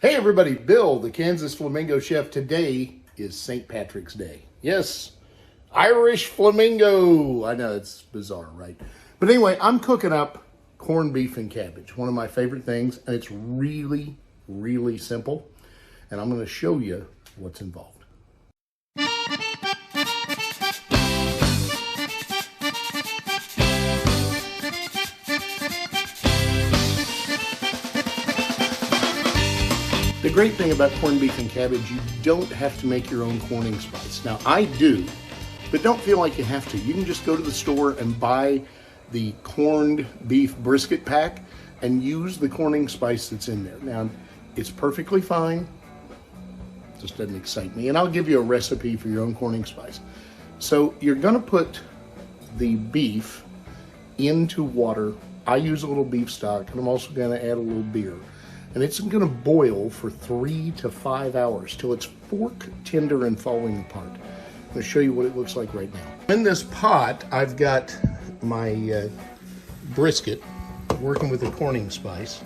Hey everybody, Bill, the Kansas Flamingo chef. Today is St. Patrick's Day. Yes, Irish Flamingo. I know, it's bizarre, right? But anyway, I'm cooking up corned beef and cabbage, one of my favorite things, and it's really, really simple. And I'm going to show you what's involved. The great thing about corned beef and cabbage, you don't have to make your own corning spice. Now, I do, but don't feel like you have to. You can just go to the store and buy the corned beef brisket pack and use the corning spice that's in there. Now, it's perfectly fine. It just doesn't excite me. And I'll give you a recipe for your own corning spice. So you're gonna put the beef into water. I use a little beef stock, and I'm also gonna add a little beer. And it's gonna boil for 3 to 5 hours till it's fork tender and falling apart. I'm gonna show you what it looks like right now. In this pot, I've got my brisket, working with the corning spice,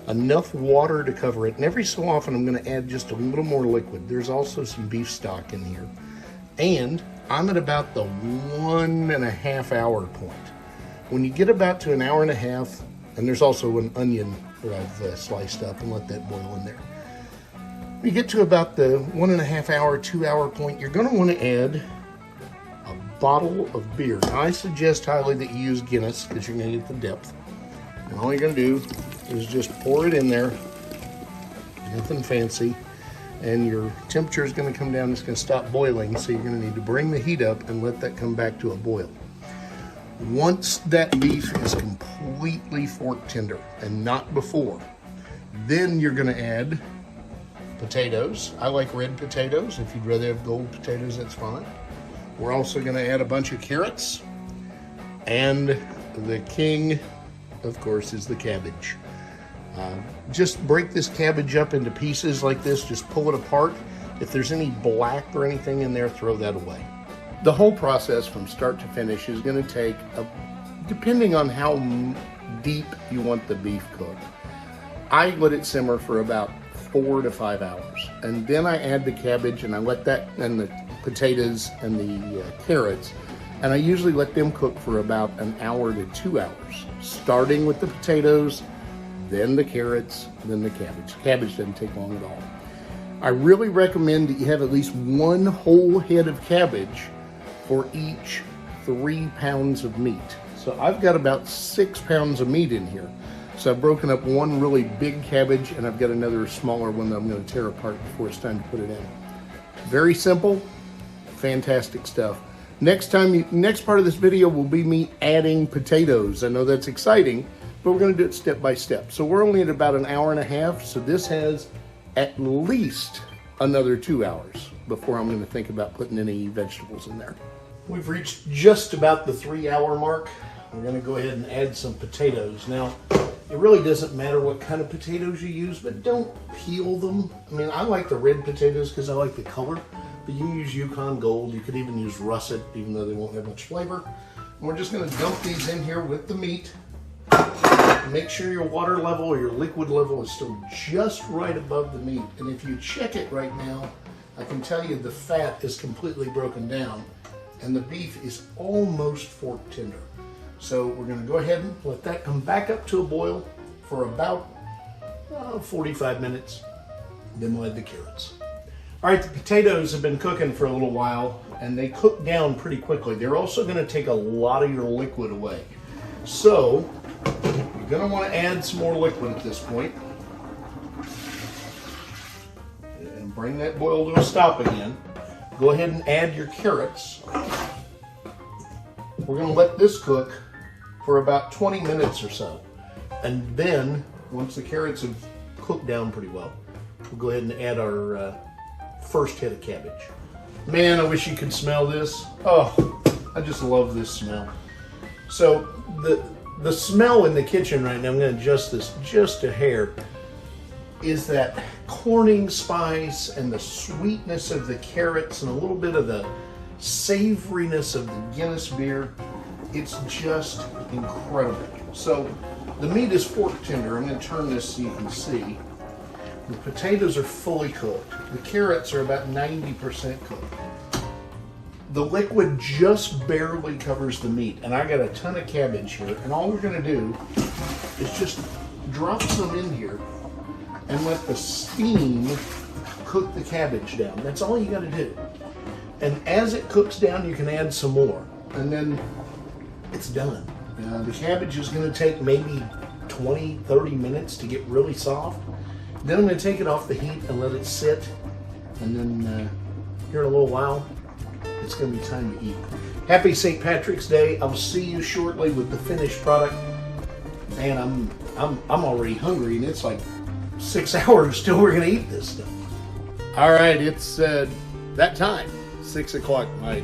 enough water to cover it, and every so often I'm gonna add just a little more liquid. There's also some beef stock in here. And I'm at about the 1.5 hour point. When you get about to an hour and a half, and there's also an onion that I've sliced up and let that boil in there. When you get to about the 1.5 hour, 2 hour point, you're gonna wanna add a bottle of beer. Now, I suggest highly that you use Guinness because you're gonna get the depth. And all you're gonna do is just pour it in there, nothing fancy, and your temperature is gonna come down, it's gonna stop boiling, so you're gonna need to bring the heat up and let that come back to a boil. Once that beef is completely fork tender and not before, then you're gonna add potatoes. I like red potatoes. If you'd rather have gold potatoes, that's fine. We're also gonna add a bunch of carrots, and the king, of course, is the cabbage. Just break this cabbage up into pieces like this, just pull it apart. If there's any black or anything in there, throw that away. The whole process from start to finish is going to take, depending on how deep you want the beef cooked, I let it simmer for about 4 to 5 hours. And then I add the cabbage, and I let that, and the potatoes and the carrots, and I usually let them cook for about 1 hour to 2 hours, starting with the potatoes, then the carrots, then the cabbage. Cabbage doesn't take long at all. I really recommend that you have at least 1 whole head of cabbage for each 3 pounds of meat. So I've got about 6 pounds of meat in here. So I've broken up 1 really big cabbage, and I've got another smaller one that I'm going to tear apart before it's time to put it in. Very simple, fantastic stuff. Next part of this video will be me adding potatoes. I know that's exciting, but we're going to do it step by step. So we're only at about 1.5 hours, so this has at least another 2 hours before I'm going to think about putting any vegetables in there. We've reached just about the 3 hour mark. We're going to go ahead and add some potatoes. Now, it really doesn't matter what kind of potatoes you use, but don't peel them. I mean, I like the red potatoes because I like the color, but you can use Yukon Gold. You could even use russet, even though they won't have much flavor. And we're just going to dump these in here with the meat. Make sure your water level or your liquid level is still just right above the meat. And if you check it right now, I can tell you the fat is completely broken down and the beef is almost fork tender. So we're going to go ahead and let that come back up to a boil for about 45 minutes. Then we'll add the carrots. All right, the potatoes have been cooking for a little while and they cook down pretty quickly. They're also going to take a lot of your liquid away. So you're going to want to add some more liquid at this point. And bring that boil to a stop again. Go ahead and add your carrots. We're going to let this cook for about 20 minutes or so. And then, once the carrots have cooked down pretty well, we'll go ahead and add our first head of cabbage. Man, I wish you could smell this. Oh, I just love this smell. So, the smell in the kitchen right now, I'm going to adjust this just a hair, is that corning spice and the sweetness of the carrots and a little bit of the savoriness of the Guinness beer. It's just incredible. So the meat is fork tender. I'm going to turn this so you can see. The potatoes are fully cooked. The carrots are about 90% cooked. The liquid just barely covers the meat, and I got a ton of cabbage here, and all we're gonna do is just drop some in here and let the steam cook the cabbage down. That's all you gotta do. And as it cooks down, you can add some more, and then it's done. The cabbage is gonna take maybe 20, 30 minutes to get really soft. Then I'm gonna take it off the heat and let it sit, and then here in a little while, it's going to be time to eat. Happy St. Patrick's Day. I'll see you shortly with the finished product. Man, I'm already hungry, and it's like 6 hours till we're going to eat this stuff. All right, it's that time. 6 o'clock. My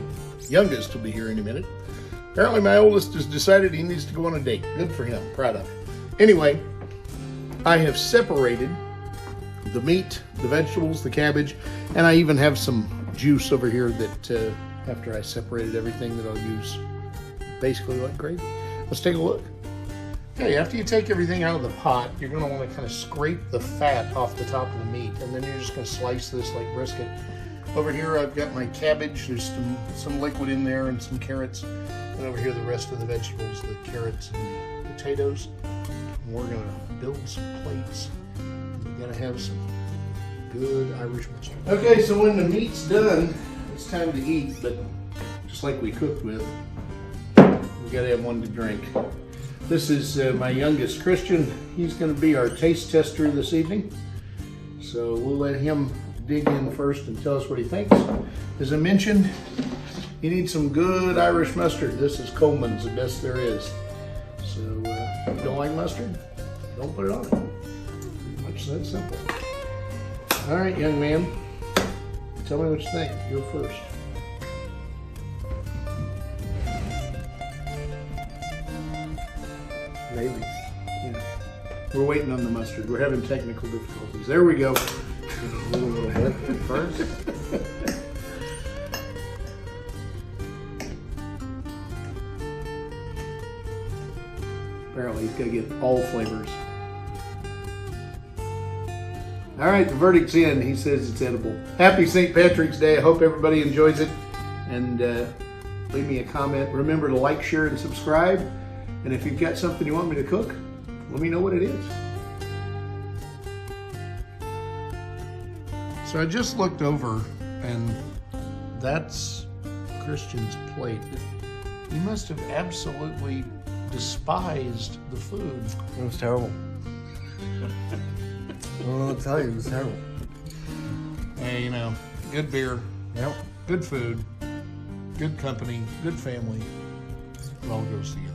youngest will be here in a minute. Apparently, my oldest has decided he needs to go on a date. Good for him. Proud of him. Anyway, I have separated the meat, the vegetables, the cabbage, and I even have some juice over here that after I separated everything that I'll use basically like gravy. Let's take a look. Okay, after you take everything out of the pot, you're going to want to kind of scrape the fat off the top of the meat, and then you're just going to slice this like brisket. Over here I've got my cabbage. There's some liquid in there and some carrots, and over here the rest of the vegetables, the carrots and the potatoes. And we're going to build some plates. You got to have some good Irish mustard. Okay, so when the meat's done, it's time to eat, but just like we cooked with, we gotta have one to drink. This is my youngest, Christian. He's gonna be our taste tester this evening. So we'll let him dig in first and tell us what he thinks. As I mentioned, you need some good Irish mustard. This is Coleman's, the best there is. So if you don't like mustard, don't put it on it. Pretty much that simple. All right, young man, tell me what you think. You go first. Maybe. Yeah. We're waiting on the mustard. We're having technical difficulties. There we go. A little bit first. Apparently, he's got to get all flavors. All right, the verdict's in. He says it's edible. Happy St. Patrick's Day. I hope everybody enjoys it. And leave me a comment. Remember to like, share, and subscribe. And if you've got something you want me to cook, let me know what it is. So I just looked over, and that's Christian's plate. He must have absolutely despised the food. It was terrible. I don't know what to tell you, it was terrible. Hey, you know, good beer, Yep. good food, good company, good family. It all goes together.